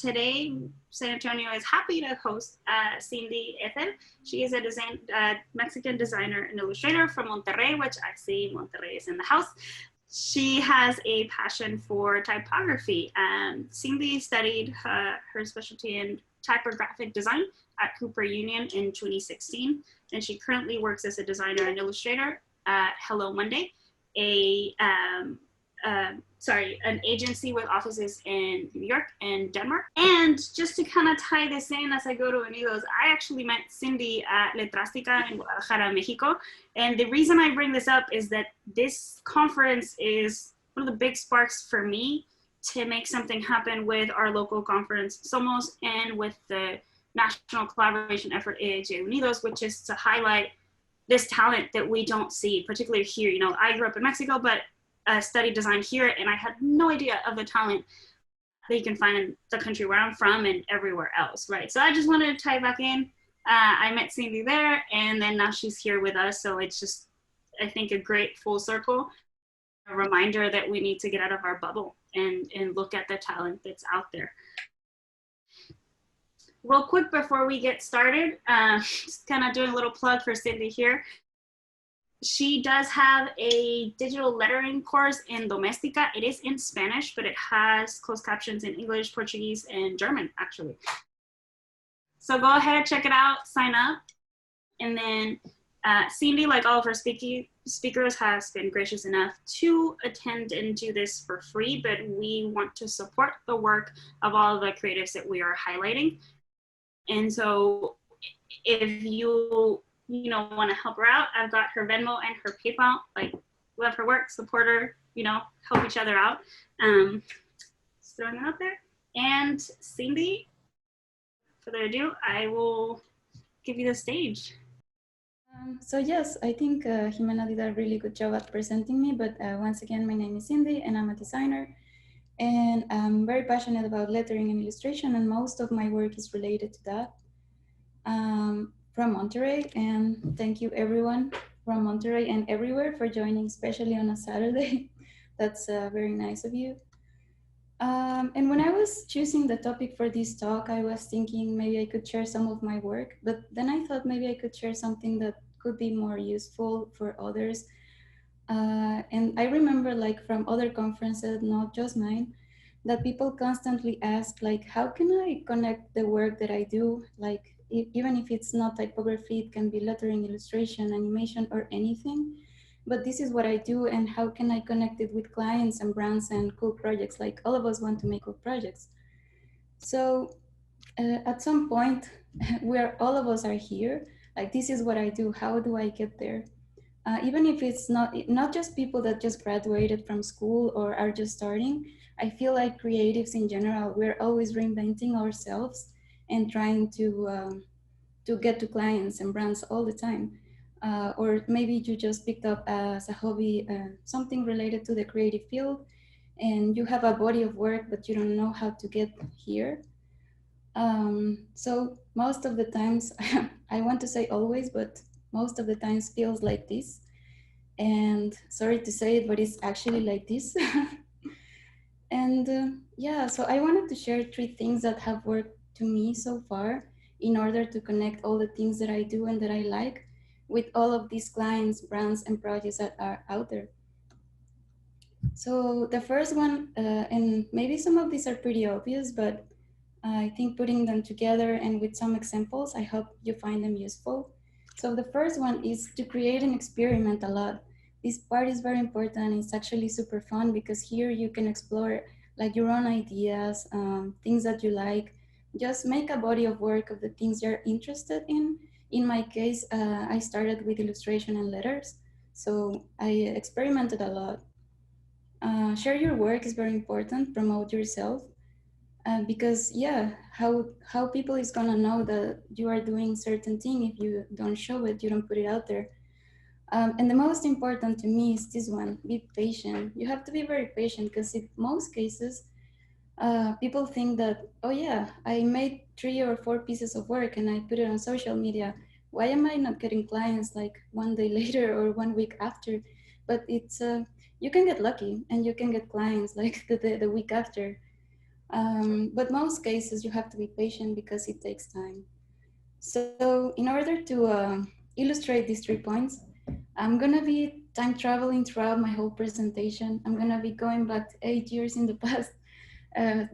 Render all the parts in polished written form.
today, San Antonio is happy to host Sindy Ethel. She is a Mexican designer and illustrator from Monterrey, which I see Monterrey is in the house. She has a passion for typography. Sindy studied her specialty in typographic design at Cooper Union in 2016, and she currently works as a designer and illustrator at Hello Monday, an agency with offices in New York and Denmark. And just to kind of tie this in as I go to Unidos, I actually met Sindy at Letrástica in Guadalajara, Mexico. And the reason I bring this up is that this conference is one of the big sparks for me to make something happen with our local conference, Somos, and with the national collaboration effort, AIGA Unidos, which is to highlight this talent that we don't see, particularly here. You know, I grew up in Mexico, but studied design here, and I had no idea of the talent that you can find in the country where I'm from and everywhere else, right? So I just wanted to tie back in. I met Sindy there, and then now she's here with us. So it's just, I think, a great full circle, a reminder that we need to get out of our bubble and look at the talent that's out there. Real quick before we get started, just kind of doing a little plug for Sindy here. She does have a digital lettering course in Domestika. It is in Spanish, but it has closed captions in English, Portuguese, and German, actually. So go ahead, check it out, sign up. And then Sindy, like all of her speakers, has been gracious enough to attend and do this for free, but we want to support the work of all of the creatives that we are highlighting. And so if you want to help her out, I've got her Venmo and her PayPal. Like, love her work, support her, help each other out. Just throwing it out there. And Sindy, further ado, I will give you the stage. So yes, I think Jimena did a really good job at presenting me, but once again, my name is Sindy and I'm a designer. And I'm very passionate about lettering and illustration, and most of my work is related to that. From Monterrey, and thank you everyone from Monterrey and everywhere for joining, especially on a Saturday. That's very nice of you. And when I was choosing the topic for this talk, I was thinking maybe I could share some of my work, but then I thought maybe I could share something that could be more useful for others. And I remember, like, from other conferences, not just mine, that people constantly ask, like, how can I connect the work that I do, like, even if it's not typography, it can be lettering, illustration, animation, or anything. But this is what I do, and how can I connect it with clients and brands and cool projects? Like, all of us want to make cool projects. So at some point, where all of us are here, like, this is what I do, how do I get there? Even if it's not just people that just graduated from school or are just starting, I feel like creatives in general, we're always reinventing ourselves and trying to get to clients and brands all the time. Or maybe you just picked up as a hobby something related to the creative field, and you have a body of work, but you don't know how to get here. So most of the times, I want to say always, but most of the times feels like this. And sorry to say it, but it's actually like this. And yeah, so I wanted to share 3 things that have worked to me so far in order to connect all the things that I do and that I like with all of these clients, brands, and projects that are out there. So the first one, and maybe some of these are pretty obvious, but I think putting them together and with some examples, I hope you find them useful. So the first one is to create and experiment a lot. This part is very important. It's actually super fun because here you can explore, like, your own ideas, things that you like. Just make a body of work of the things you're interested in. In my case, I started with illustration and letters, so I experimented a lot. Share your work is very important. Promote yourself. Because yeah, how people is gonna know that you are doing certain thing if you don't show it, you don't put it out there. And the most important to me is this one: be patient. You have to be very patient, because in most cases, people think that, oh yeah, I made 3 or 4 pieces of work and I put it on social media. Why am I not getting clients like 1 day later or 1 week after? But it's you can get lucky and you can get clients like the week after. But most cases you have to be patient because it takes time. So in order to illustrate these 3 points, I'm gonna be time traveling throughout my whole presentation. I'm gonna be going back 8 years in the past.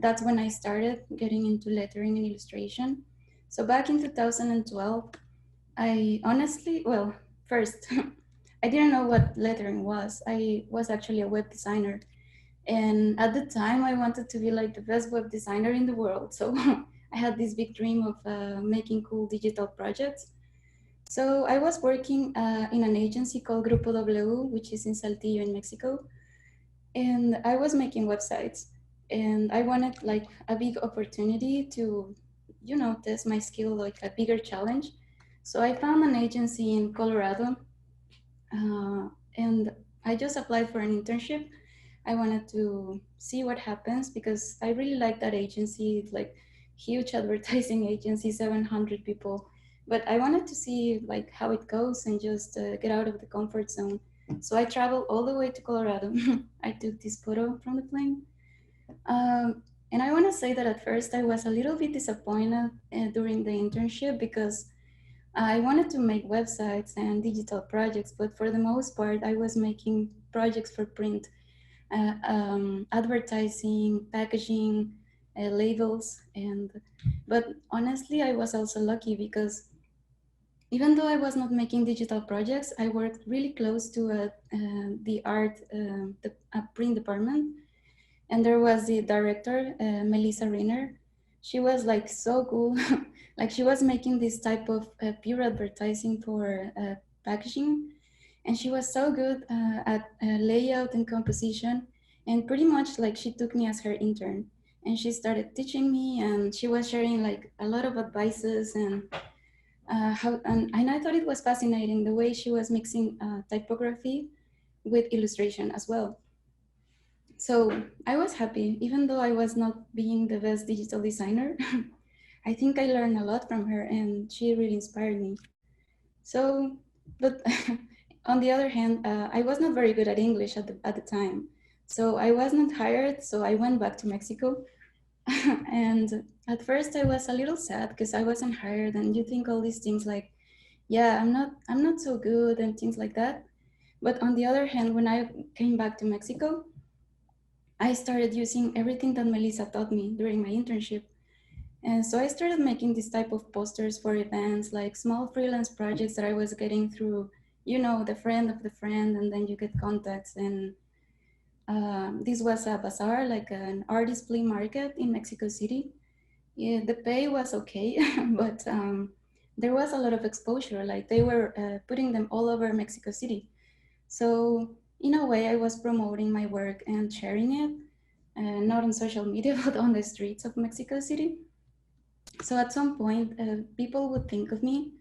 That's when I started getting into lettering and illustration. So back in 2012, I honestly, well, first, I didn't know what lettering was. I was actually a web designer. And at the time, I wanted to be like the best web designer in the world. So I had this big dream of making cool digital projects. So I was working in an agency called Grupo W, which is in Saltillo in Mexico. And I was making websites. And I wanted like a big opportunity to, test my skill, like a bigger challenge. So I found an agency in Colorado, and I just applied for an internship. I wanted to see what happens because I really like that agency. It's like huge advertising agency, 700 people. But I wanted to see like how it goes and just get out of the comfort zone. So I traveled all the way to Colorado. I took this photo from the plane. And I want to say that at first I was a little bit disappointed during the internship because I wanted to make websites and digital projects, but for the most part, I was making projects for print, advertising, packaging, labels, but honestly, I was also lucky because even though I was not making digital projects, I worked really close to the art, the print department, and there was the director, Melissa Rayner. She was like so cool. Like she was making this type of pure advertising for packaging, and she was so good at layout and composition. And pretty much like she took me as her intern, and she started teaching me, and she was sharing like a lot of advices and and I thought it was fascinating the way she was mixing typography with illustration as well. So I was happy, even though I was not being the best digital designer. I think I learned a lot from her and she really inspired me. So, but on the other hand, I was not very good at English at the time. So I was not hired, so I went back to Mexico. And at first I was a little sad because I wasn't hired and you think all these things like, yeah, I'm not so good and things like that. But on the other hand, when I came back to Mexico, I started using everything that Melissa taught me during my internship. And so I started making this type of posters for events, like small freelance projects that I was getting through, the friend of the friend, and then you get contacts. And this was a bazaar, like an artist flea market in Mexico City. Yeah, the pay was okay, but there was a lot of exposure. Like they were putting them all over Mexico City. So in a way, I was promoting my work and sharing it, not on social media, but on the streets of Mexico City. So at some point, people would think of me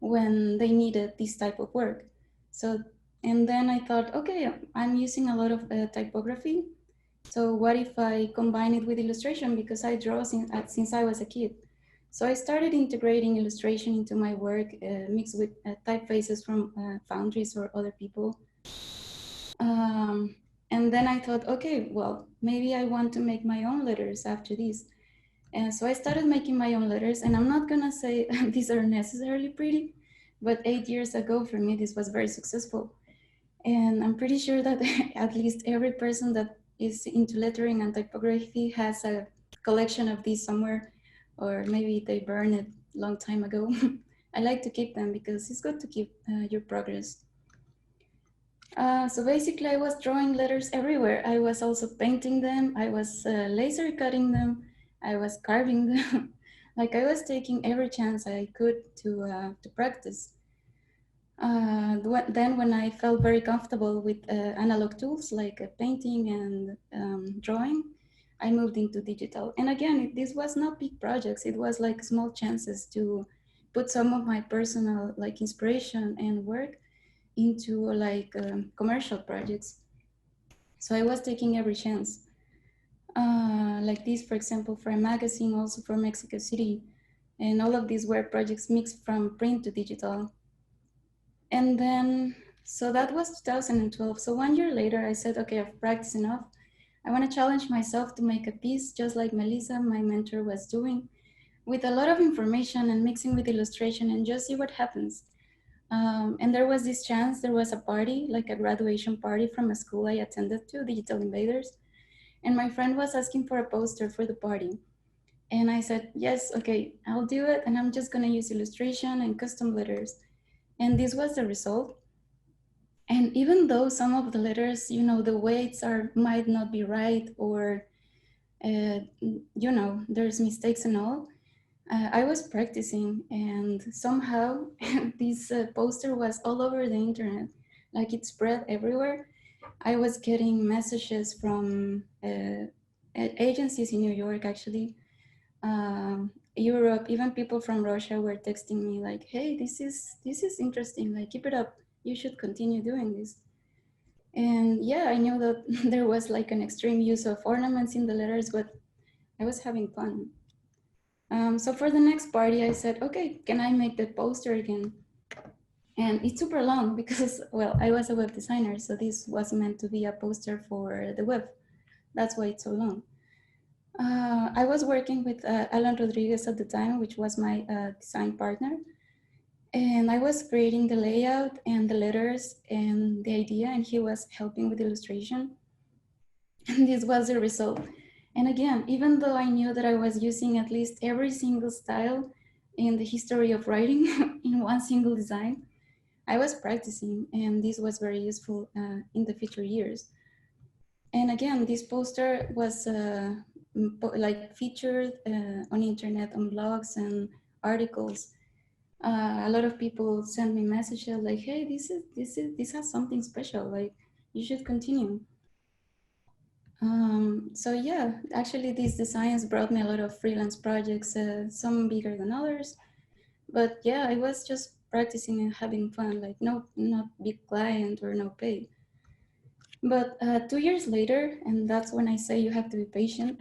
when they needed this type of work. So, and then I thought, okay, I'm using a lot of typography. So what if I combine it with illustration because I draw since I was a kid. So I started integrating illustration into my work, mixed with typefaces from foundries or other people. And then I thought, okay, well, maybe I want to make my own letters after this. And so I started making my own letters, and I'm not gonna say these are necessarily pretty, but 8 years ago for me, this was very successful. And I'm pretty sure that at least every person that is into lettering and typography has a collection of these somewhere, or maybe they burned it a long time ago. I like to keep them because it's good to keep your progress. So basically I was drawing letters everywhere. I was also painting them. I was laser cutting them. I was carving them. Like I was taking every chance I could to practice. Then when I felt very comfortable with analog tools like painting and drawing, I moved into digital. And again, this was not big projects. It was like small chances to put some of my personal like inspiration and work into like commercial projects. So I was taking every chance. Like this, for example, for a magazine, also for Mexico City. And all of these were projects mixed from print to digital. And then, so that was 2012. So 1 year later, I said, okay, I've practiced enough. I want to challenge myself to make a piece just like Melissa, my mentor, was doing, with a lot of information and mixing with illustration and just see what happens. And there was this chance, there was a party, like a graduation party from a school I attended to, Digital Invaders. And my friend was asking for a poster for the party. And I said, yes, okay, I'll do it. And I'm just gonna use illustration and custom letters. And this was the result. And even though some of the letters, you know, the weights might not be right, or, you know, there's mistakes and all, I was practicing, and somehow this poster was all over the internet, like it spread everywhere. I was getting messages from agencies in New York, actually, Europe, even people from Russia were texting me like, "Hey, this is interesting. Like, keep it up. You should continue doing this." And yeah, I knew that there was like an extreme use of ornaments in the letters, but I was having fun. So for the next party, I said, okay, can I make the poster again? And it's super long because, well, I was a web designer, so this was meant to be a poster for the web. That's why it's so long. I was working with Alan Rodriguez at the time, which was my design partner. And I was creating the layout and the letters and the idea, and he was helping with illustration. And this was the result. And again, even though I knew that I was using at least every single style in the history of writing in one single design, I was practicing, and this was very useful in the future years. And again, this poster was like featured on internet, on blogs and articles. A lot of people sent me messages like, "Hey, this has something special. Like, you should continue." So yeah, actually these designs brought me a lot of freelance projects, some bigger than others. But yeah, I was just practicing and having fun, like not big client or no pay. But 2 years later, and that's when I say you have to be patient.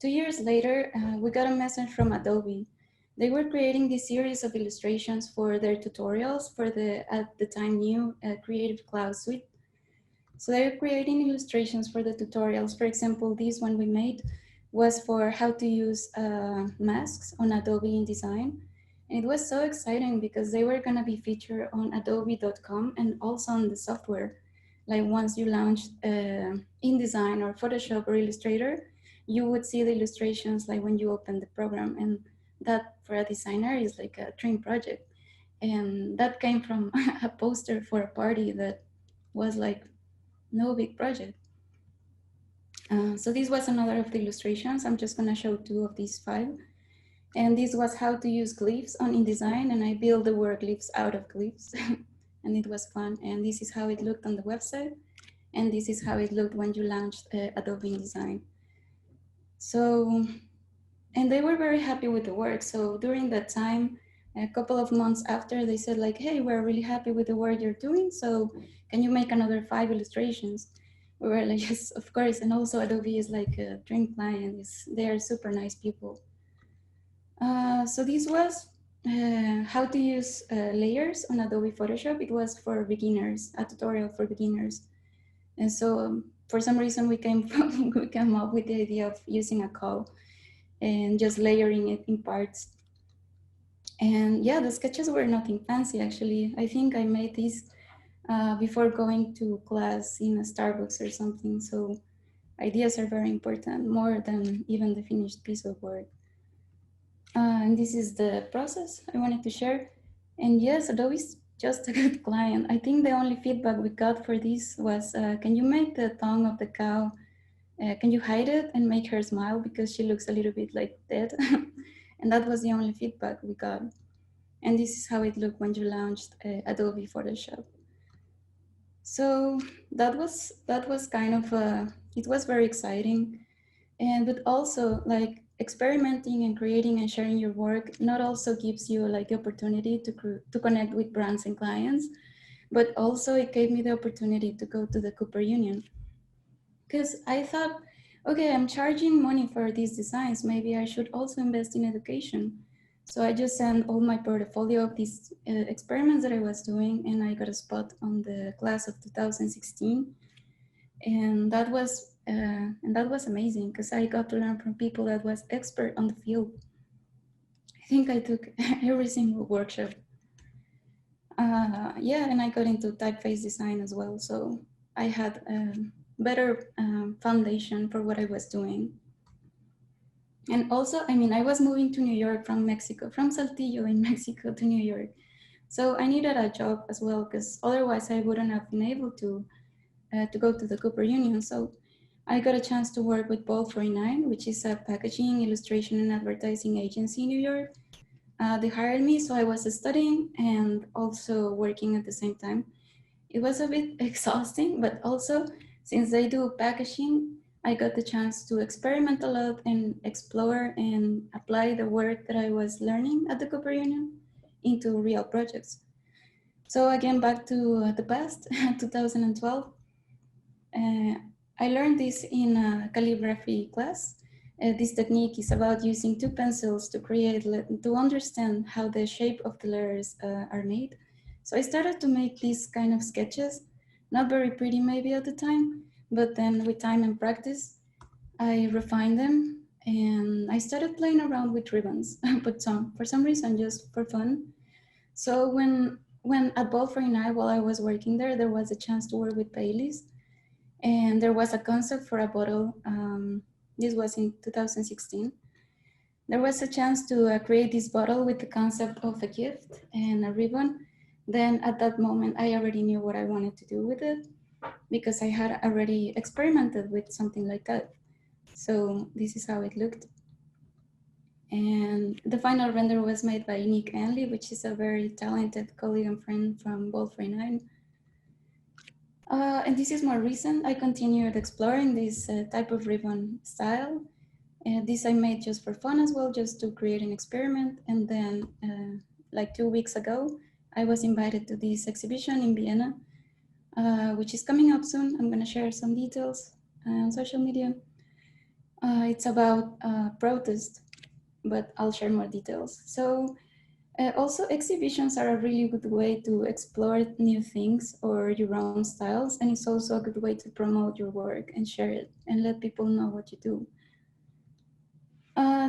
2 years later, we got a message from Adobe. They were creating this series of illustrations for their tutorials for the, at the time, new Creative Cloud suite. So they're creating illustrations for the tutorials. For example, this one we made was for how to use masks on Adobe InDesign. And it was so exciting because they were gonna be featured on adobe.com and also on the software. Like once you launched InDesign or Photoshop or Illustrator, you would see the illustrations like when you open the program. And that for a designer is like a dream project. And that came from a poster for a party that was like no big project. So this was another of the illustrations. I'm just gonna show 2 of these 5. And this was how to use glyphs on InDesign, and I built the word glyphs out of glyphs. And it was fun. And this is how it looked on the website. And this is how it looked when you launched Adobe InDesign. So, and they were very happy with the work. So during that time, a couple of months after, they said like, hey, we're really happy with the work you're doing. So can you make another 5 illustrations? We were like, yes, of course. And also Adobe is like a dream client. They are super nice people. So this was how to use layers on Adobe Photoshop. It was for beginners, a tutorial for beginners. And so for some reason we came up with the idea of using a call and just layering it in parts. And yeah, the sketches were nothing fancy, actually. I think I made these before going to class in a Starbucks or something. So ideas are very important, more than even the finished piece of work. And this is the process I wanted to share. And yes, Adobe's just a good client. I think the only feedback we got for this was, can you make the tongue of the cow, can you hide it and make her smile because she looks a little bit like dead? And that was the only feedback we got. And this is how it looked when you launched Adobe Photoshop. So that was kind of, it was very exciting. And but also like experimenting and creating and sharing your work not also gives you like the opportunity to connect with brands and clients, but also it gave me the opportunity to go to the Cooper Union. Because I thought, okay, I'm charging money for these designs. Maybe I should also invest in education. So I just sent all my portfolio of these experiments that I was doing, and I got a spot on the class of 2016. And that was And that was amazing because I got to learn from people that was expert on the field. I think I took every single workshop. Yeah, and I got into typeface design as well. So I had a better foundation for what I was doing. And also, I mean, I was moving to New York from Mexico, from Saltillo in Mexico to New York. So I needed a job as well, because otherwise I wouldn't have been able to go to the Cooper Union. So I got a chance to work with Bold 49, which is a packaging, illustration, and advertising agency in New York. They hired me, so I was studying and also working at the same time. It was a bit exhausting, but also since they do packaging, I got the chance to experiment a lot and explore and apply the work that I was learning at the Cooper Union into real projects. So again, back to the past, 2012, I learned this in a calligraphy class. This technique is about using two pencils to to understand how the shape of the letters are made. So I started to make these kind of sketches, not very pretty maybe at the time, but then with time and practice, I refined them and I started playing around with ribbons, but for some reason, just for fun. So when at Bold 49, while I was working there was a chance to work with Baileys, and there was a concept for a bottle. This was in 2016. There was a chance to create this bottle with the concept of a gift and a ribbon. Then at that moment, I already knew what I wanted to do with it because I had already experimented with something like that. So this is how it looked. And the final render was made by Nick Anley, which is a very talented colleague and friend from Bold 49. And this is more recent. I continued exploring this type of ribbon style. This I made just for fun as well, just to create an experiment. And then like 2 weeks ago, I was invited to this exhibition in Vienna, which is coming up soon. I'm gonna share some details on social media. It's about protest, but I'll share more details. So also, exhibitions are a really good way to explore new things or your own styles, and it's also a good way to promote your work and share it and let people know what you do.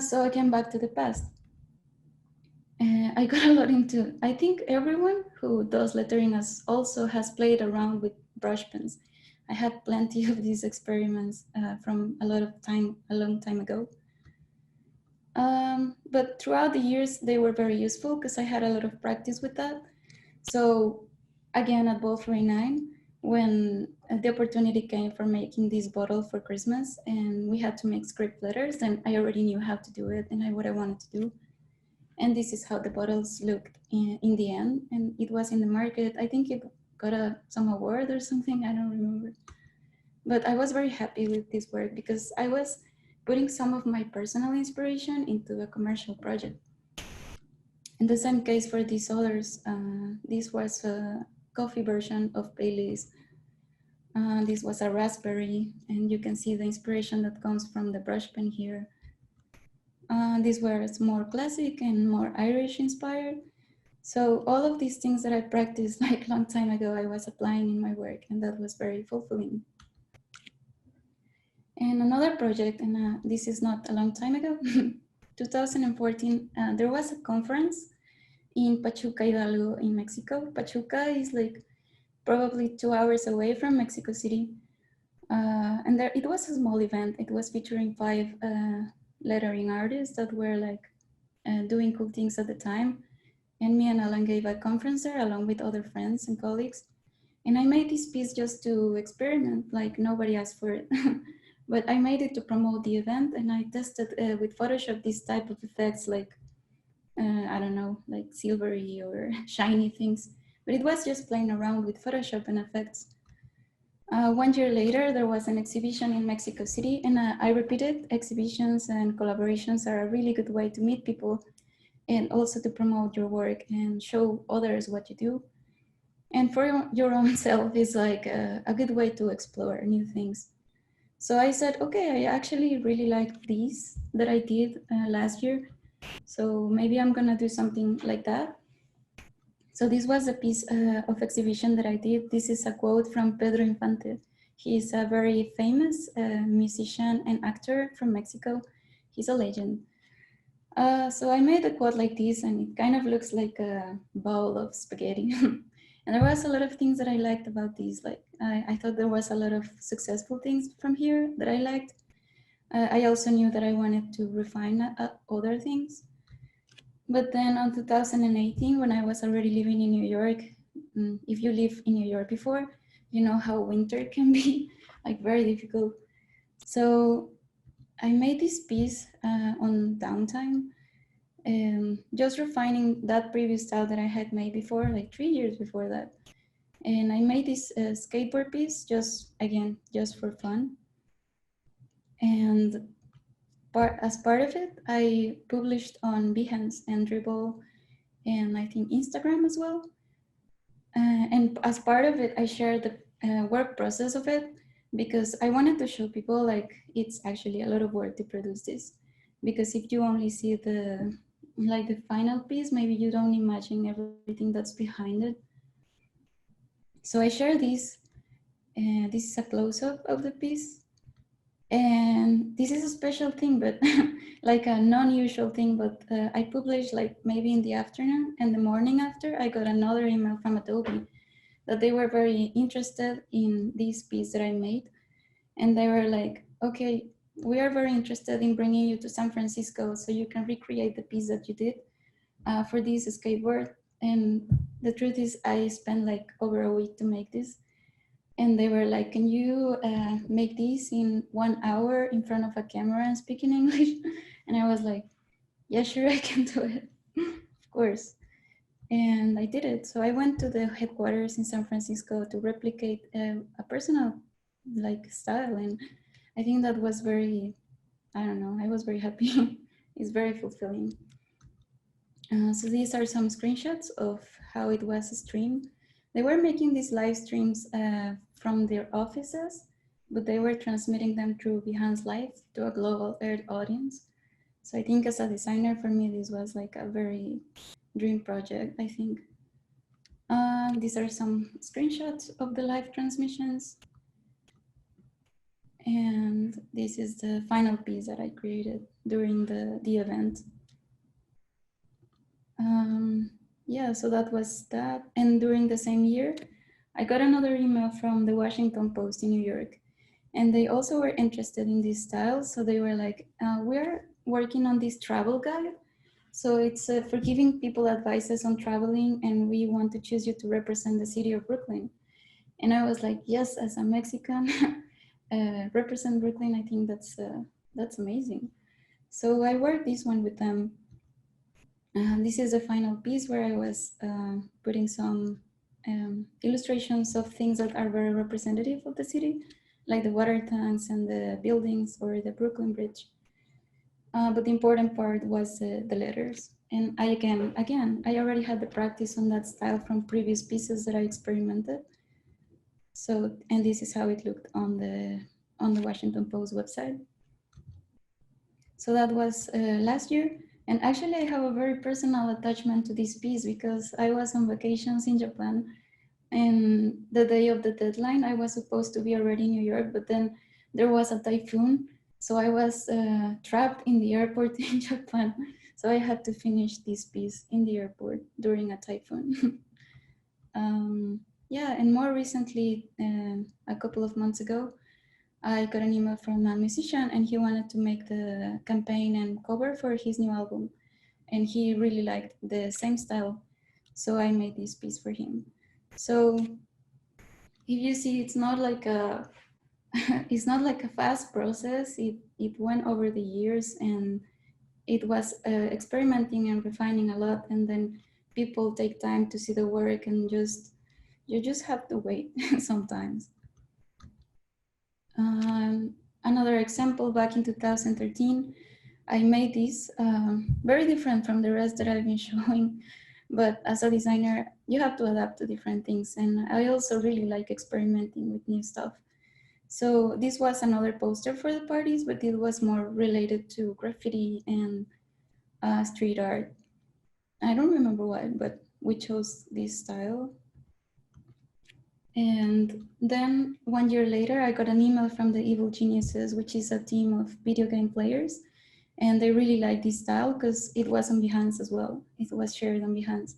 So again, back to the past. I got a lot into, I think everyone who does lettering also has played around with brush pens. I had plenty of these experiments from a long time ago. But throughout the years, they were very useful because I had a lot of practice with that. So again, at Bold 49, when the opportunity came for making this bottle for Christmas and we had to make script letters, then I already knew how to do it and what I wanted to do. And this is how the bottles looked in the end. And it was in the market. I think it got some award or something, I don't remember. But I was very happy with this work because I was putting some of my personal inspiration into a commercial project. In the same case for these others, this was a coffee version of Baileys. This was a raspberry, and you can see the inspiration that comes from the brush pen here. These were more classic and more Irish inspired. So all of these things that I practiced like a long time ago, I was applying in my work, and that was very fulfilling. And another project, and this is not a long time ago, 2014, there was a conference in Pachuca, Hidalgo, in Mexico. Pachuca is like probably 2 hours away from Mexico City. And there, it was a small event. It was featuring 5 lettering artists that were like doing cool things at the time. And me and Alan gave a conference there along with other friends and colleagues. And I made this piece just to experiment, like nobody asked for it. But I made it to promote the event, and I tested with Photoshop this type of effects like, I don't know, like silvery or shiny things. But it was just playing around with Photoshop and effects. 1 year later, there was an exhibition in Mexico City, and I repeated exhibitions and collaborations are a really good way to meet people and also to promote your work and show others what you do. And for your own self is like a good way to explore new things. So I said, okay, I actually really liked these that I did last year. So maybe I'm gonna do something like that. So this was a piece of exhibition that I did. This is a quote from Pedro Infante. He's a very famous musician and actor from Mexico. He's a legend. So I made a quote like this, and it kind of looks like a bowl of spaghetti. And there was a lot of things that I liked about these. Like I thought there was a lot of successful things from here that I liked. I also knew that I wanted to refine other things. But then on 2018, when I was already living in New York, if you live in New York before, you know how winter can be, like very difficult. So I made this piece on downtime, just refining that previous style that I had made before, like 3 years before that. And I made this skateboard piece just, again, just for fun. And as part of it, I published on Behance and Dribble and I think Instagram as well. And as part of it, I shared the work process of it because I wanted to show people like it's actually a lot of work to produce this. Because if you only see the like the final piece, maybe you don't imagine everything that's behind it. So I share this, and this is a close-up of the piece. And this is a special thing, but like a non-usual thing, but I published like maybe in the afternoon, and the morning after I got another email from Adobe that they were very interested in this piece that I made. And they were like, okay, we are very interested in bringing you to San Francisco so you can recreate the piece that you did for this skateboard. And the truth is I spent like over a week to make this. And they were like, can you make this in 1 hour in front of a camera and speak in English? And I was like, yeah, sure, I can do it. Of course. And I did it. So I went to the headquarters in San Francisco to replicate a personal like style. And I think that was very, I don't know, I was very happy. It's very fulfilling. So these are some screenshots of how it was streamed. They were making these live streams from their offices, but they were transmitting them through Behance Live to a global Earth audience. So I think as a designer, for me, this was like a very dream project, I think. These are some screenshots of the live transmissions. And this is the final piece that I created during the event. Yeah, so that was that. And during the same year, I got another email from the Washington Post in New York. And they also were interested in this style. So they were like, we're working on this travel guide. So it's for giving people advices on traveling, and we want to choose you to represent the city of Brooklyn. And I was like, yes, as a Mexican, represent Brooklyn. I think that's amazing. So I worked this one with them. This is the final piece where I was putting some illustrations of things that are very representative of the city, like the water tanks and the buildings or the Brooklyn Bridge. But the important part was the letters. And I already had the practice on that style from previous pieces that I experimented. So, and this is how it looked on the Washington Post website. So that was last year. And actually I have a very personal attachment to this piece because I was on vacations in Japan, and the day of the deadline, I was supposed to be already in New York, but then there was a typhoon. So I was trapped in the airport in Japan. So I had to finish this piece in the airport during a typhoon. Yeah, and more recently, a couple of months ago, I got an email from a musician, and he wanted to make the campaign and cover for his new album. And he really liked the same style. So I made this piece for him. So if you see, it's not like a it's not like a fast process. It went over the years, and it was experimenting and refining a lot. And then people take time to see the work, and you just have to wait sometimes. Another example, back in 2013, I made this very different from the rest that I've been showing. But as a designer, you have to adapt to different things. And I also really like experimenting with new stuff. So this was another poster for the parties, but it was more related to graffiti and street art. I don't remember why, but we chose this style. And then 1 year later, I got an email from the Evil Geniuses, which is a team of video game players. And they really liked this style because it was on Behance as well. It was shared on Behance.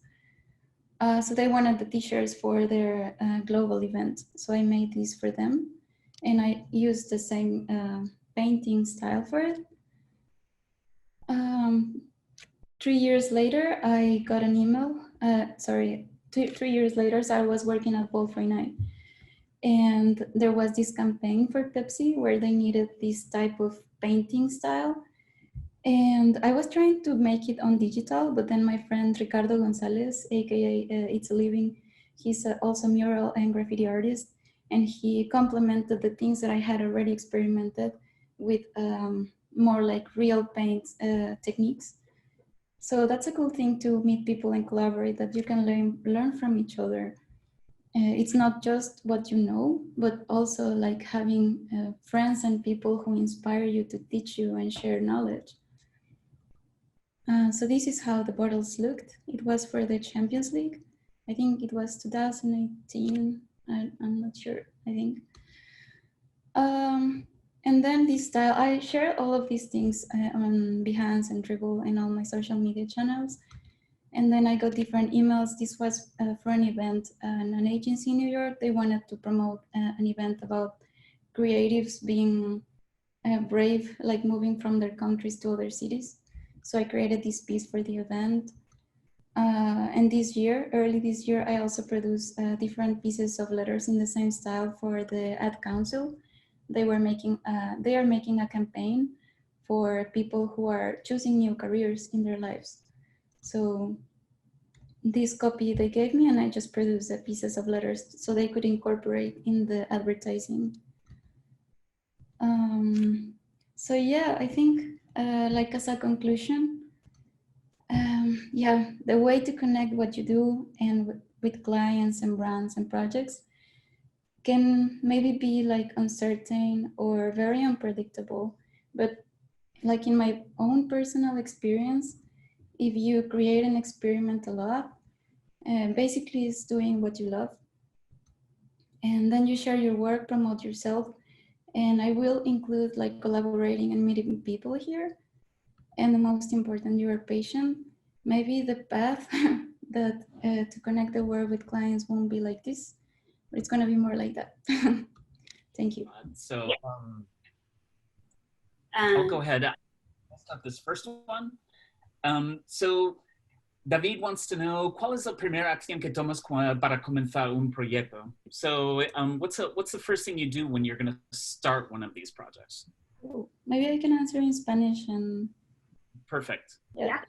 So they wanted the t-shirts for their global event. So I made these for them. And I used the same painting style for it. 3 years later, I got an email. 3 years later, so I was working at Ball 49. And there was this campaign for Pepsi where they needed this type of painting style. And I was trying to make it on digital, but then my friend Ricardo Gonzalez, aka It's a Living, he's also mural and graffiti artist, and he complemented the things that I had already experimented with more like real paint techniques. So that's a cool thing to meet people and collaborate, that you can learn from each other. It's not just what you know, but also like having friends and people who inspire you to teach you and share knowledge. So this is how the bottles looked. It was for the Champions League. I think it was 2018. I'm not sure, I think. And then this style, I share all of these things on Behance and Dribble and all my social media channels. And then I got different emails. This was for an event, an agency in New York. They wanted to promote an event about creatives being brave, like moving from their countries to other cities. So I created this piece for the event. And early this year, I also produced different pieces of letters in the same style for the Ad Council. They are making a campaign for people who are choosing new careers in their lives. So this copy they gave me, and I just produced the pieces of letters so they could incorporate in the advertising. So yeah, I think like as a conclusion, yeah, the way to connect what you do and with clients and brands and projects can maybe be like uncertain or very unpredictable. But like in my own personal experience, if you create and experiment a lot, basically it's doing what you love. And then you share your work, promote yourself. And I will include like collaborating and meeting people here. And the most important, you are patient. Maybe the path that to connect the world with clients won't be like this, but it's going to be more like that. Thank you. So I'll go ahead. I'll start this first one. So David wants to know, ¿cuál es la primera acción que tomas para comenzar un proyecto? So what's the first thing you do when you're going to start one of these projects? Oh, maybe I can answer in Spanish. And Perfect. Yeah.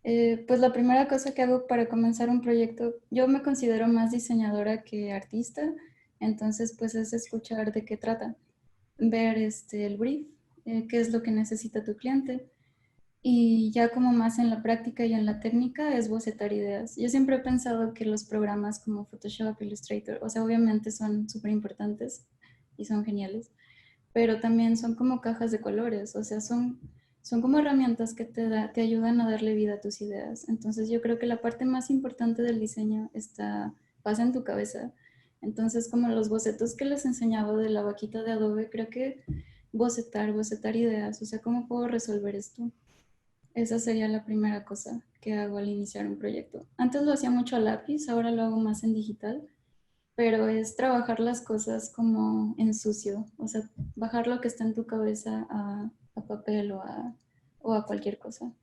Pues la primera cosa que hago para comenzar un proyecto, yo me considero más diseñadora que artista, entonces pues es escuchar de qué trata, ver el brief, qué es lo que necesita tu cliente, y ya como más en la práctica y en la técnica es bocetar ideas. Yo siempre he pensado que los programas como Photoshop, Illustrator, o sea, obviamente son súper importantes y son geniales, pero también son como cajas de colores, o sea, son como herramientas que te ayudan a darle vida a tus ideas. Entonces yo creo que la parte más importante del diseño pasa en tu cabeza. Entonces, como los bocetos que les enseñaba de la vaquita de Adobe, creo que bocetar ideas, o sea, ¿cómo puedo resolver esto? Esa sería la primera cosa que hago al iniciar un proyecto. Antes lo hacía mucho a lápiz, ahora lo hago más en digital, pero es trabajar las cosas como en sucio, o sea, bajar lo que está en tu cabeza a papel o a cualquier cosa.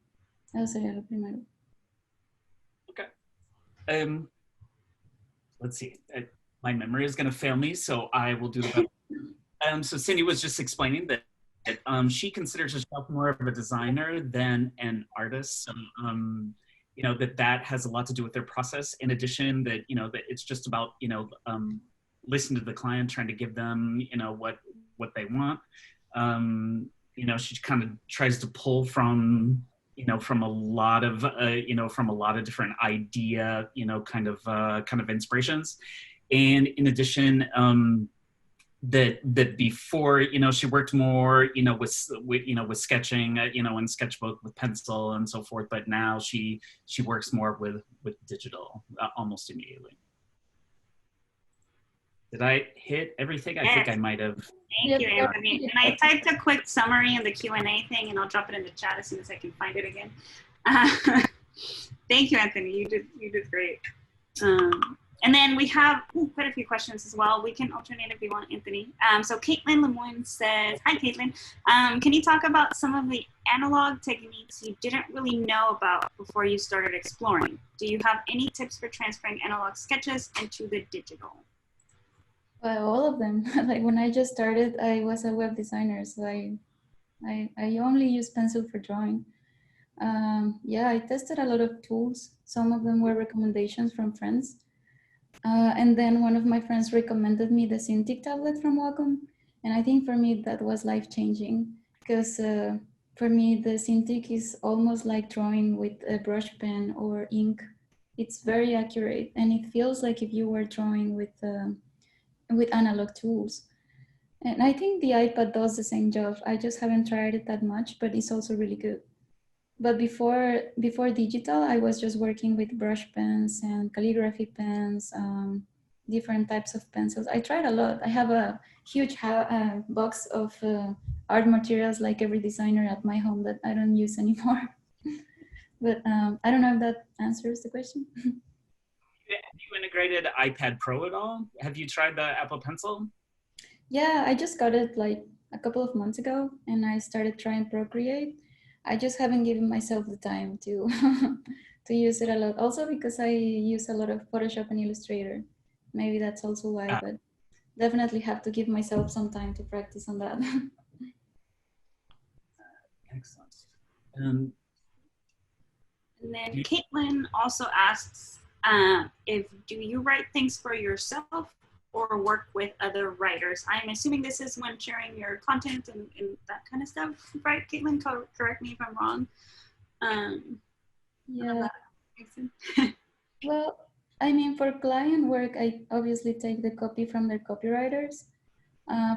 Eso sería lo primero. Okay. Let's see. My memory is going to fail me, so I will do the best. So Sindy was just explaining that she considers herself more of a designer than an artist. So, you know, that has a lot to do with their process. In addition, that, you know, that it's just about, you know, listening to the client, trying to give them, you know, what they want. You know, she kind of tries to pull from, you know, from a lot of, you know, from a lot of different idea, you know, kind of inspirations. And in addition, that before, you know, she worked more, you know, with sketching, you know, in sketchbook with pencil and so forth. But now she works more with digital almost immediately. Did I hit everything? I think I might have. Thank you, Anthony. And I typed a quick summary in the Q&A thing, and I'll drop it in the chat as soon as I can find it again. Thank you, Anthony. You did great. And then we have quite a few questions as well. We can alternate if you want, Anthony. So Caitlin Lemoyne says, hi, Caitlin. Can you talk about some of the analog techniques you didn't really know about before you started exploring? Do you have any tips for transferring analog sketches into the digital? Well, all of them. Like when I just started, I was a web designer, so I only use pencil for drawing. Yeah, I tested a lot of tools. Some of them were recommendations from friends. And then one of my friends recommended me the Sindy tablet from Wacom. And I think for me, that was life-changing because for me, the Sindy is almost like drawing with a brush pen or ink. It's very accurate and it feels like if you were drawing with analog tools. And I think the iPad does the same job. I just haven't tried it that much, but it's also really good. But before digital, I was just working with brush pens and calligraphy pens, different types of pencils. I tried a lot. I have a huge box of art materials like every designer at my home that I don't use anymore. But I don't know if that answers the question. Have you integrated iPad Pro at all? Have you tried the Apple Pencil? Yeah, I just got it like a couple of months ago and I started trying Procreate. I just haven't given myself the time to to use it a lot. Also because I use a lot of Photoshop and Illustrator. Maybe that's also why, but definitely have to give myself some time to practice on that. Excellent. And then Caitlin also asks, do you write things for yourself or work with other writers? I'm assuming this is when sharing your content and that kind of stuff, right, Caitlin? Correct me if I'm wrong. Yeah. Well, I mean, for client work, I obviously take the copy from their copywriters.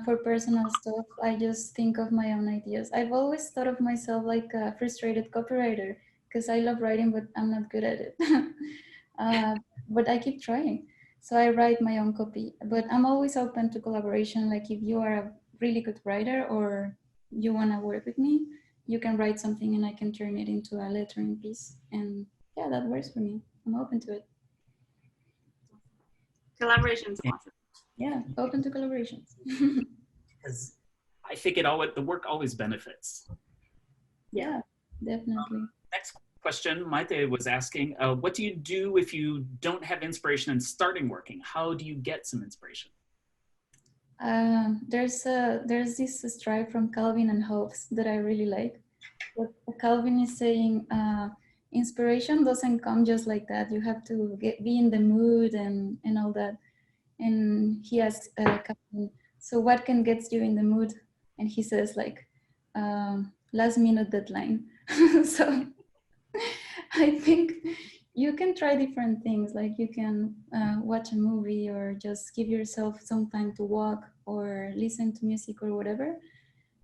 For personal stuff, I just think of my own ideas. I've always thought of myself like a frustrated copywriter because I love writing, but I'm not good at it. But I keep trying. So I write my own copy, but I'm always open to collaboration. Like if you are a really good writer or you want to work with me, you can write something and I can turn it into a lettering piece. And yeah, that works for me. I'm open to it. Collaboration's awesome. Yeah, open to collaborations. Because I think the work always benefits. Yeah, definitely. Next question, Maite was asking, what do you do if you don't have inspiration in starting working? How do you get some inspiration? There's this stripe from Calvin and Hobbes that I really like. What Calvin is saying, inspiration doesn't come just like that. You have to be in the mood and all that. And he asks Calvin, so what can get you in the mood? And he says like, last minute deadline. So I think you can try different things. Like you can watch a movie or just give yourself some time to walk or listen to music or whatever.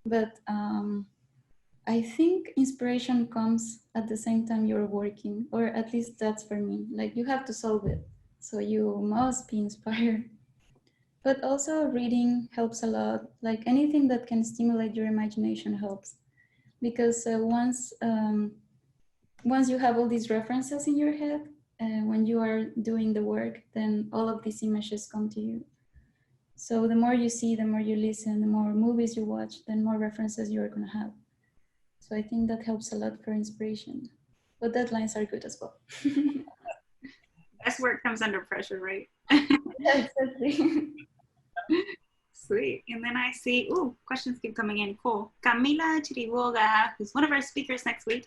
But I think inspiration comes at the same time you're working, or at least that's for me. Like you have to solve it. So you must be inspired. But also reading helps a lot. Like anything that can stimulate your imagination helps. Because once you have all these references in your head, when you are doing the work, then all of these images come to you. So the more you see, the more you listen, the more movies you watch, then more references you're gonna have. So I think that helps a lot for inspiration. But deadlines are good as well. Best work comes under pressure, right? Yeah, exactly. Sweet. And then I see, questions keep coming in. Cool. Camila Chiriboga, who's one of our speakers next week,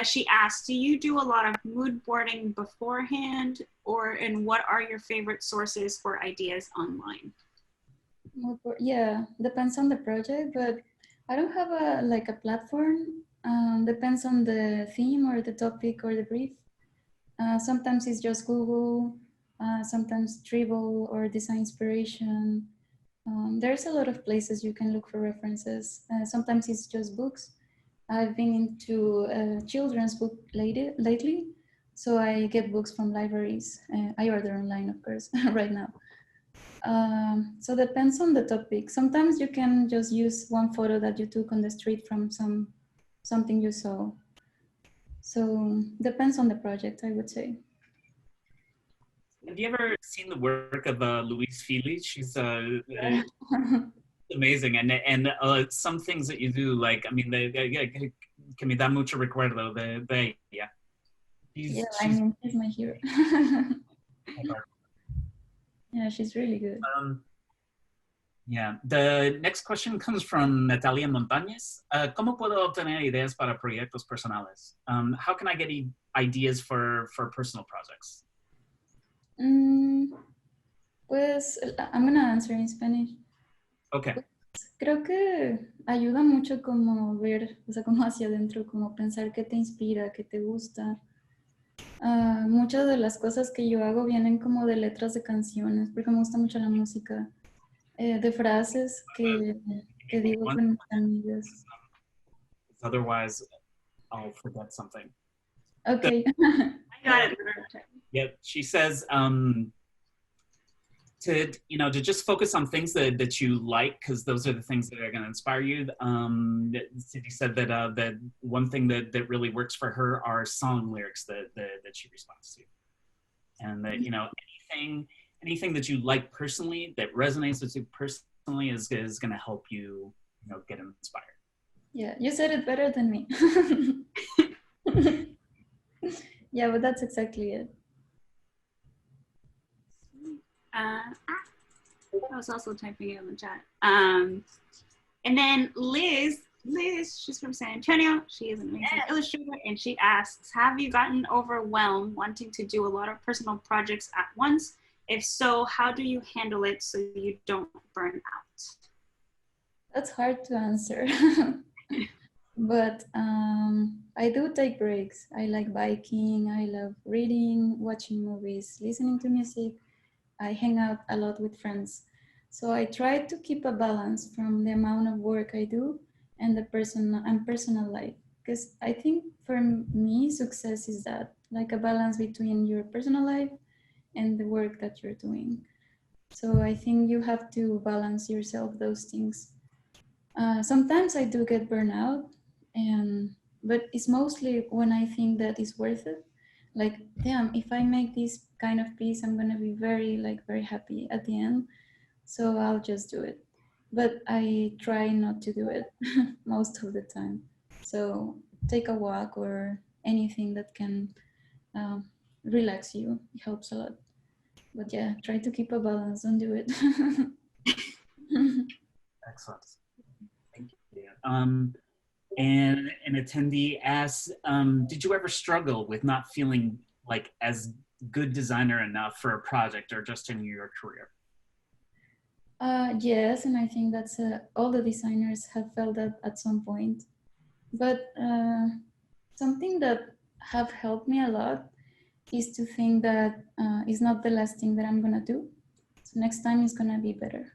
she asked, do you do a lot of mood boarding beforehand, and what are your favorite sources for ideas online? Yeah, depends on the project, but I don't have a platform. Depends on the theme or the topic or the brief. Sometimes it's just Google, sometimes Dribble or Design Inspiration. There's a lot of places you can look for references. Sometimes it's just books. I've been into children's book lately, so I get books from libraries. I order online, of course, right now. So depends on the topic. Sometimes you can just use one photo that you took on the street from something you saw. So depends on the project, I would say. Have you ever seen the work of Louise Fili? She's amazing, and some things that you do, like, I mean, que me da mucho recuerdo de ella. I mean, she's my hero. Yeah, she's really good. Yeah, the next question comes from Natalia Montañez. ¿Cómo puedo obtener ideas para proyectos personales? How can I get ideas for personal projects? Pues, I'm gonna answer in Spanish. Okay. Pues, creo que ayuda mucho como ver, o sea, como hacia adentro, como pensar qué te inspira, qué te gusta. Muchas de las cosas que yo hago vienen como de letras de canciones, porque me gusta mucho la música. De frases que digo con mis amigas. Otherwise, I'll forget something. Okay. I got it. Yep. She says to just focus on things that you like, because those are the things that are going to inspire you. Sindy said that that one thing that really works for her are song lyrics that she responds to, and that anything that you like personally, that resonates with you personally, is going to help you, get inspired. Yeah, you said it better than me. Yeah, but that's exactly it. I was also typing it in the chat. And then Liz, she's from San Antonio. She is an amazing illustrator, and she asks, have you gotten overwhelmed wanting to do a lot of personal projects at once? If so, how do you handle it so you don't burn out? That's hard to answer. But I do take breaks. I like biking. I love reading, watching movies, listening to music. I hang out a lot with friends. So I try to keep a balance from the amount of work I do and the personal life. Because I think for me, success is that, like a balance between your personal life and the work that you're doing. So I think you have to balance yourself, those things. Sometimes I do get burnout, but it's mostly when I think that it's worth it. Like, damn, if I make this kind of piece, I'm gonna be very happy at the end. So I'll just do it. But I try not to do it most of the time. So take a walk or anything that can relax you. It helps a lot. But yeah, try to keep a balance. Don't do it. Excellent. Thank you. And an attendee asks, did you ever struggle with not feeling like as good designer enough for a project or just in your career? Yes, and I think that's all the designers have felt that at some point. But something that have helped me a lot is to think that it's not the last thing that I'm gonna do. So next time is gonna be better.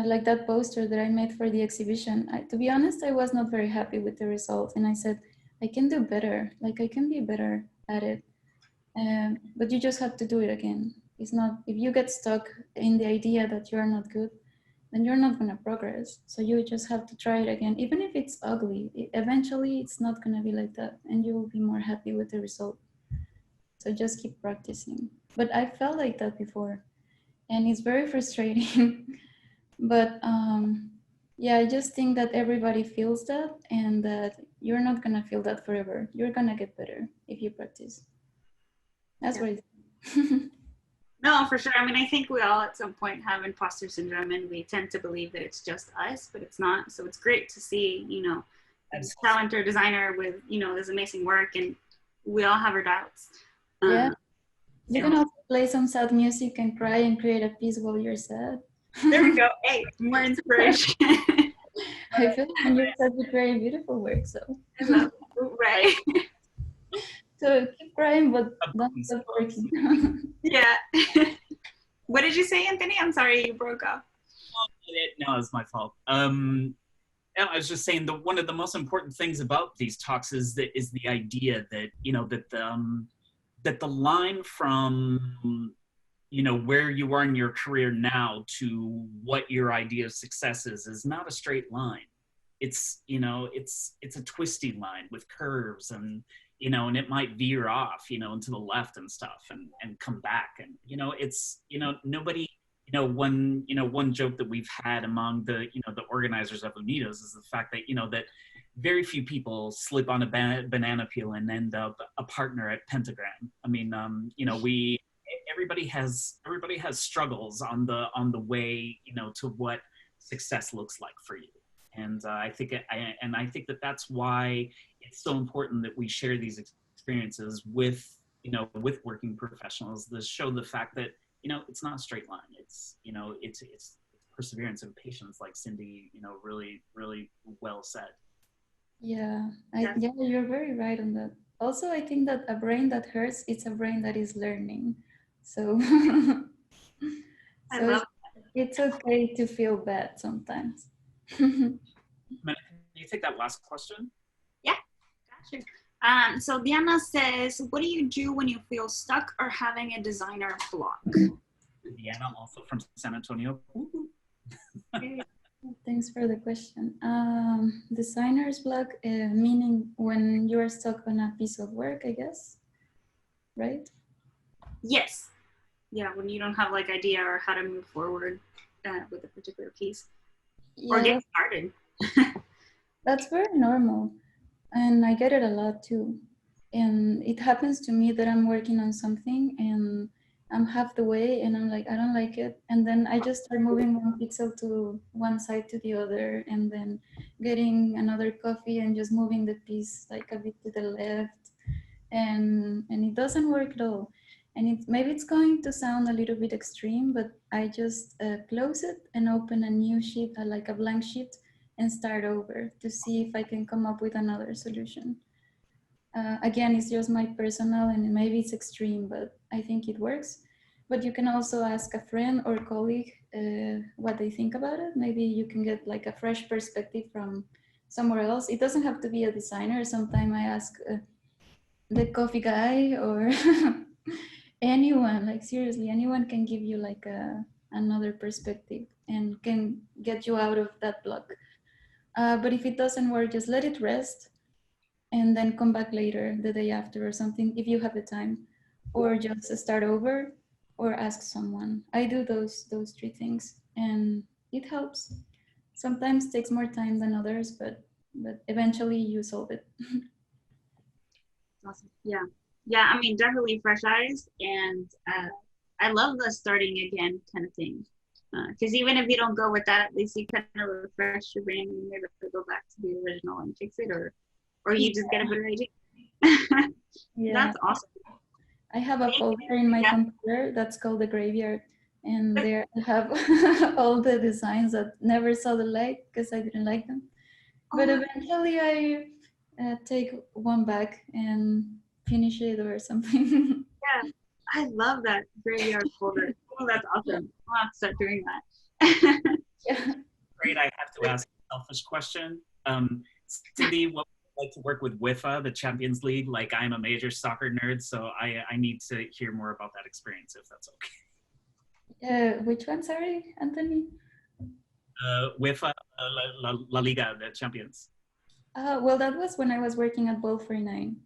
Like that poster that I made for the exhibition, to be honest, I was not very happy with the result. And I said, I can do better. Like I can be better at it. But you just have to do it again. It's not, if you get stuck in the idea that you're not good, then you're not gonna progress. So you just have to try it again. Even if it's ugly, eventually it's not gonna be like that and you will be more happy with the result. So just keep practicing. But I felt like that before and it's very frustrating. But yeah, I just think that everybody feels that and that you're not gonna feel that forever. You're gonna get better if you practice. That's what it is. No, for sure. I mean, I think we all at some point have imposter syndrome and we tend to believe that it's just us, but it's not. So it's great to see, a talent or designer with, this amazing work, and we all have our doubts. Yeah. You can also play some sad music and cry and create a piece while you're sad. There we go. Hey, more inspiration. I feel like when you're sad, you create beautiful work, so. Right. So keep crying, but don't stop working. Yeah. What did you say, Anthony? I'm sorry, you broke up. No, it's my fault. I was just saying that one of the most important things about these talks is the idea that that the line from where you are in your career now to what your idea of success is not a straight line. It's, it's a twisty line with curves and, and it might veer off, into the left and stuff and come back. And, it's, nobody, one joke that we've had among the, the organizers of Unidos is the fact that, that very few people slip on a banana peel and end up a partner at Pentagram. I mean, everybody has struggles on the way, to what success looks like for you. And I think that that's why it's so important that we share these experiences with, with working professionals to show the fact that, it's not a straight line. It's, it's perseverance and patience, like Sindy, really, really well said. Yeah, you're very right on that. Also, I think that a brain that hurts, it's a brain that is learning. So, it's okay to feel bad sometimes. Can you take that last question? Yeah, gotcha. So Diana says, what do you do when you feel stuck or having a designer block? Diana, also from San Antonio. Thanks for the question. Designer's block, meaning when you are stuck on a piece of work, I guess, right? Yes. Yeah, when you don't have like idea or how to move forward with a particular piece, or get started. That's very normal, and I get it a lot too. And it happens to me that I'm working on something and I'm half the way and I'm like, I don't like it. And then I just start moving one pixel to one side to the other and then getting another coffee and just moving the piece like a bit to the left. And it doesn't work at all. And maybe it's going to sound a little bit extreme, but I just close it and open a new sheet, like a blank sheet, and start over to see if I can come up with another solution. Again, it's just my personal, and maybe it's extreme, but I think it works. But you can also ask a friend or colleague what they think about it. Maybe you can get like a fresh perspective from somewhere else. It doesn't have to be a designer. Sometimes I ask the coffee guy or anyone, like seriously, anyone can give you like another perspective and can get you out of that block. But if it doesn't work, just let it rest and then come back later, the day after or something, if you have the time, or just start over or ask someone. I do those three things and it helps. Sometimes takes more time than others, but eventually you solve it. Awesome. Yeah. Yeah, I mean, definitely fresh eyes. And I love the starting again kind of thing. Because even if you don't go with that, at least you kind of refresh your brain and maybe go back to the original and fix it, or you just get a better idea. Yeah. That's awesome. I have a folder in my computer that's called the graveyard. And there I have all the designs that never saw the light because I didn't like them. But eventually I take one back and finish it or something. Yeah, I love that graveyard folder. Oh, that's awesome. I'll have to start doing that. Yeah. Great. I have to ask a selfish question. Sindy, what would you like to work with WIFA, the Champions League? Like, I'm a major soccer nerd, so I need to hear more about that experience, if that's okay. Which one, sorry, Anthony? WIFA, La Liga, the Champions. Well, that was when I was working at Ball 49.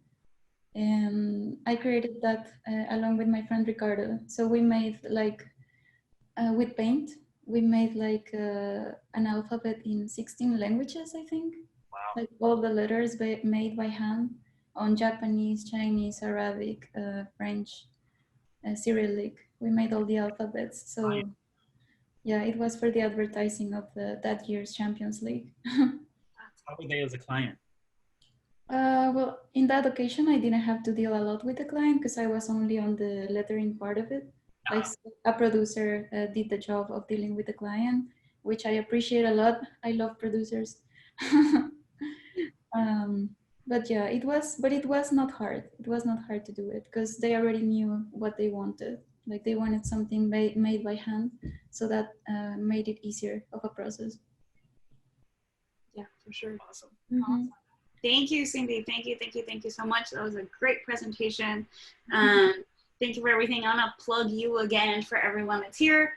And I created that along with my friend Ricardo. So we made like, with paint, we made like an alphabet in 16 languages, I think. Wow. Like all the letters made by hand on Japanese, Chinese, Arabic, French, Cyrillic. We made all the alphabets. So yeah, it was for the advertising of that year's Champions League. How were they as a client? Well, in that occasion, I didn't have to deal a lot with the client because I was only on the lettering part of it. Like a producer did the job of dealing with the client, which I appreciate a lot. I love producers. But yeah, it was not hard. It was not hard to do it because they already knew what they wanted. Like they wanted something made by hand, so that made it easier of a process. Yeah, for sure. Awesome. Mm-hmm. Awesome. Thank you, Sindy. Thank you so much. That was a great presentation. Thank you for everything. I'm gonna plug you again for everyone that's here.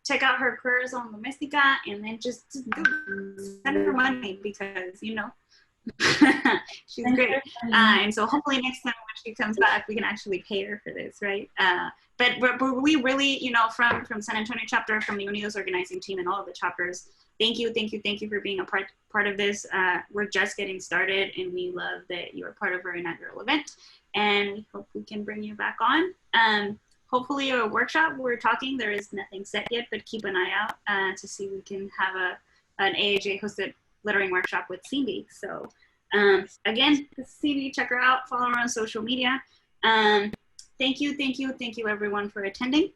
Check out her careers on Domestica, and then just send her money because, you know, she's great. And so hopefully next time when she comes back, we can actually pay her for this, right? But we really, you know, from San Antonio chapter, from the Unidos organizing team and all of the chapters, thank you for being a part of this. We're just getting started, and we love that you're part of our inaugural event, and we hope we can bring you back on. Hopefully a workshop, we're talking, there is nothing set yet, but keep an eye out to see if we can have an AIGA hosted lettering workshop with Sindy. So again, Sindy, check her out, follow her on social media. Thank you everyone for attending.